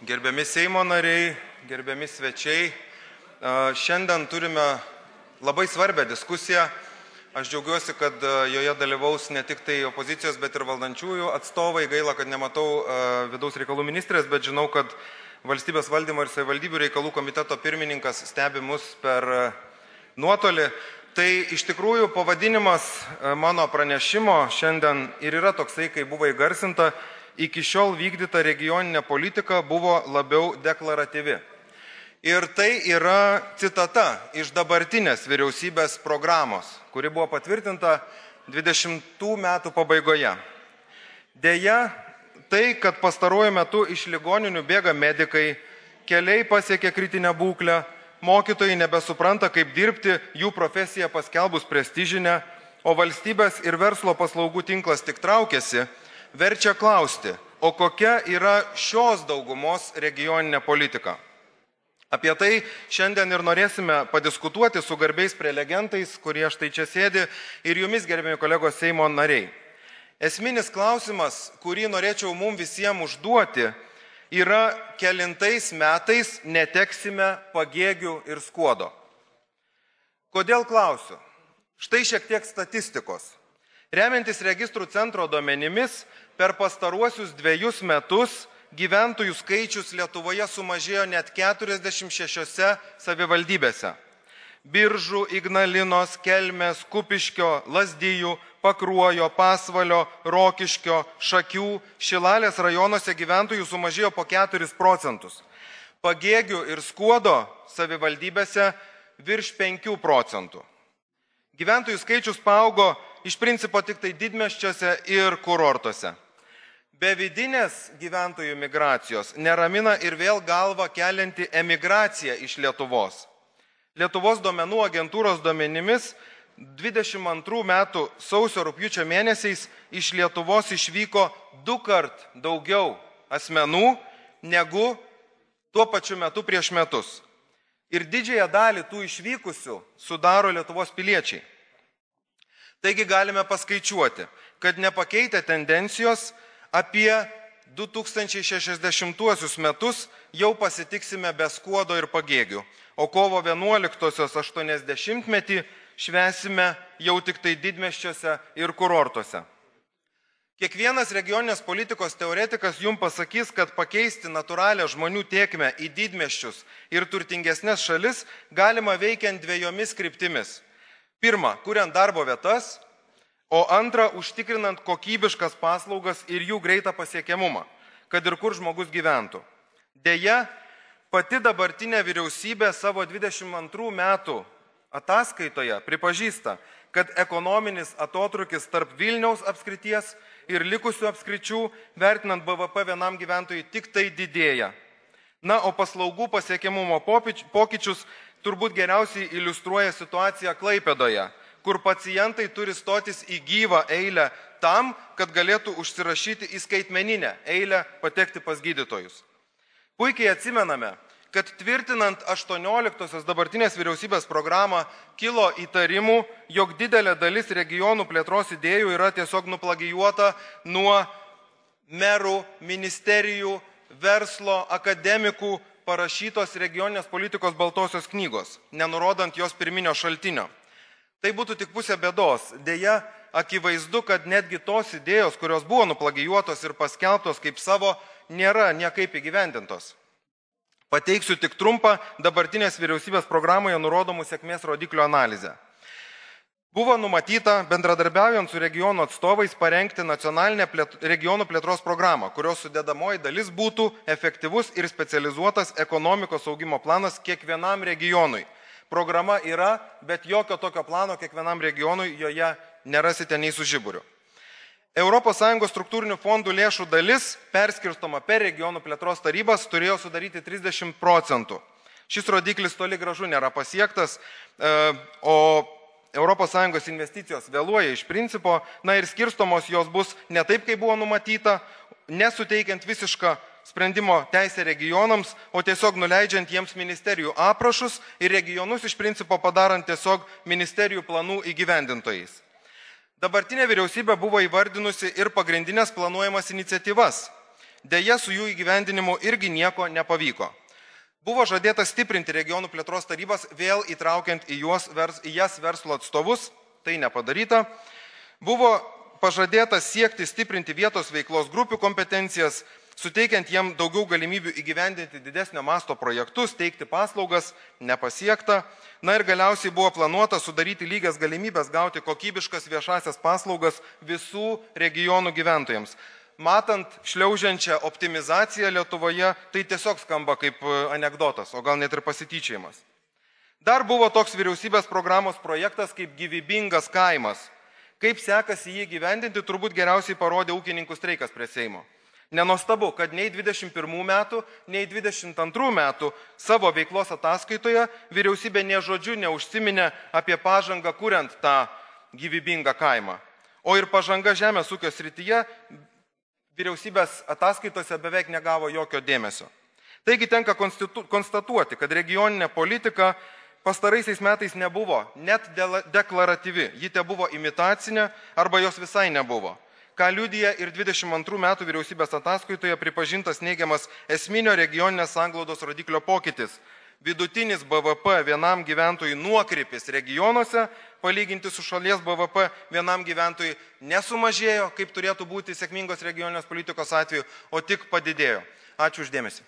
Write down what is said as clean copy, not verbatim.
Gerbiami Seimo nariai, gerbiami svečiai, šiandien turime labai svarbią diskusiją. Aš džiaugiuosi, kad joje dalyvaus ne tik tai opozicijos, bet ir valdančiųjų atstovai. Gaila, kad nematau vidaus reikalų ministrės, bet žinau, kad valstybės valdymo ir savivaldybių reikalų komiteto pirmininkas stebi mus per nuotolį. Tai iš tikrųjų pavadinimas mano pranešimo šiandien ir yra toksai, kai buvo įgarsinta, iki šiol vykdyta regioninė politika buvo labiau deklaratyvi. Ir tai yra citata iš dabartinės vyriausybės programos, kuri buvo patvirtinta 20 metų pabaigoje. Deja, tai, kad pastaruoju metu iš ligoninių bėga medikai, keliai pasiekia kritinę būklę, mokytojai nebesupranta, kaip dirbti, jų profesiją paskelbus prestižinę, o valstybės ir verslo paslaugų tinklas tik traukiasi, verčia klausti, o kokia yra šios daugumos regioninė politika. Apie tai šiandien ir norėsime padiskutuoti su garbiais prelegentais, kurie štai čia sėdi, ir jumis, gerbiami kolegos Seimo nariai. Esminis klausimas, kurį norėčiau mums visiems užduoti, yra kelintais metais neteksime Pagėgių ir Skuodo. Kodėl klausiu? Štai šiek tiek statistikos. Remiantis registrų centro duomenimis, per pastaruosius 2 metus gyventojų skaičius Lietuvoje sumažėjo net 46 savivaldybėse. Biržų, Ignalinos, Kelmės, Kupiškio, Lazdijų, Pakruojo, Pasvalio, Rokiškio, Šakių, Šilalės rajonuose gyventojų sumažėjo po 4%. Pagėgių ir Skuodo savivaldybėse virš 5%. Gyventojų skaičius paaugo iš principo tik tai didmiesčiuose ir kurortuose. Be vidinės gyventojų migracijos neramina ir vėl galvą kelianti emigracija iš Lietuvos. Lietuvos duomenų agentūros duomenimis 22 metų sausio rugpjūčio mėnesiais iš Lietuvos išvyko 2 kart daugiau asmenų negu tuo pačiu metu prieš metus. Ir didžiąją dalį tų išvykusių sudaro Lietuvos piliečiai. Taigi galime paskaičiuoti, kad nepakeitę tendencijos apie 2060 metus jau pasitiksime be Skuodo ir Pagėgių, o kovo 11-osios 80-metį švęsime jau tik tai didmiesčiuose ir kurortuose. Kiekvienas regioninės politikos teoretikas jums pasakys, kad pakeisti natūralią žmonių tėkmę į didmiesčius ir turtingesnės šalis galima veikiant 2 kryptimis. Pirma, kuriant darbo vietas, o antra, užtikrinant kokybiškas paslaugas ir jų greitą pasiekiamumą, kad ir kur žmogus gyventų. Deja, pati dabartinė vyriausybė savo 22 metų ataskaitoje pripažįsta, kad ekonominis atotrūkis tarp Vilniaus apskrities ir likusių apskričių, vertinant BVP vienam gyventojui, tik tai didėja. Na, o paslaugų pasiekiamumo pokyčius turbūt geriausiai iliustruoja situacija Klaipėdoje, kur pacientai turi stotis į gyvą eilę tam, kad galėtų užsirašyti į skaitmeninę eilę patekti pas gydytojus. Puikiai atsimename, kad tvirtinant 18-osios dabartinės vyriausybės programą kilo įtarimų, jog didelė dalis regionų plėtros idėjų yra tiesiog nuplagijuota nuo merų, ministerijų, verslo, akademikų parašytos regioninės politikos baltosios knygos, nenurodant jos pirminio šaltinio. Tai būtų tik pusė bėdos. Deja, akivaizdu, kad netgi tos idėjos, kurios buvo nuplagijuotos ir paskelbtos kaip savo, nėra niekaip įgyvendintos. Pateiksiu tik trumpą dabartinės vyriausybės programoje nurodomų sėkmės rodiklių analizę. Buvo numatyta, bendradarbiaujant su regionų atstovais, parengti nacionalinę regionų plėtros programą, kurios sudedamoji dalis būtų efektyvus ir specializuotas ekonomikos augimo planas kiekvienam regionui. Programa yra, bet jokio tokio plano kiekvienam regionui joje nerasite nei su žiburiu. ES struktūrinių fondų lėšų dalis, perskirstoma per regionų plėtros tarybas, turėjo sudaryti 30%. Šis rodiklis toli gražu nėra pasiektas, o ES investicijos vėluoja iš principo, na ir skirstomos jos bus ne taip, kaip buvo numatyta, nesuteikiant visišką sprendimo teisę regionams, o tiesiog nuleidžiant jiems ministerijų aprašus ir regionus iš principo padarant tiesiog ministerijų planų įgyvendintojais. Dabartinė vyriausybė buvo įvardinusi ir pagrindinės planuojamas iniciatyvas. Deja, su jų įgyvendinimu irgi nieko nepavyko. Buvo žadėta stiprinti regionų plėtros tarybas, vėl įtraukiant į jas verslo atstovus, tai nepadaryta. Buvo pažadėta siekti stiprinti vietos veiklos grupių kompetencijas, suteikiant jiem daugiau galimybių įgyvendinti didesnio masto projektus, teikti paslaugas, nepasiekta. Na ir galiausiai buvo planuota sudaryti lygias galimybės gauti kokybiškas viešasias paslaugas visų regionų gyventojams. Matant šliaužiančią optimizaciją Lietuvoje, tai tiesiog skamba kaip anekdotas, o gal net ir pasityčiojimas. Dar buvo toks vyriausybės programos projektas kaip gyvybingas kaimas. Kaip sekasi jį gyvendinti, turbūt geriausiai parodė ūkininkų streikas prie Seimo. Nenuostabu, kad nei 21 metų, nei 22 metų savo veiklos ataskaitoje vyriausybė nė žodžiu neužsiminė apie pažangą kuriant tą gyvybingą kaimą. O ir pažanga žemės ūkio srityje vyriausybės ataskaitose beveik negavo jokio dėmesio. Taigi tenka konstatuoti, kad regioninė politika pastaraisiais metais nebuvo net deklaratyvi, ji tebuvo imitacinė arba jos visai nebuvo. Ką liudija ir 22 metų vyriausybės ataskaitoje pripažintas neigiamas esminio regioninės sanglaudos rodiklio pokytis. Vidutinis BVP vienam gyventojui nuokrypis regionuose, palyginti su šalies BVP vienam gyventojui nesumažėjo, kaip turėtų būti sėkmingos regioninės politikos atveju, o tik padidėjo. Ačiū uždėmesi.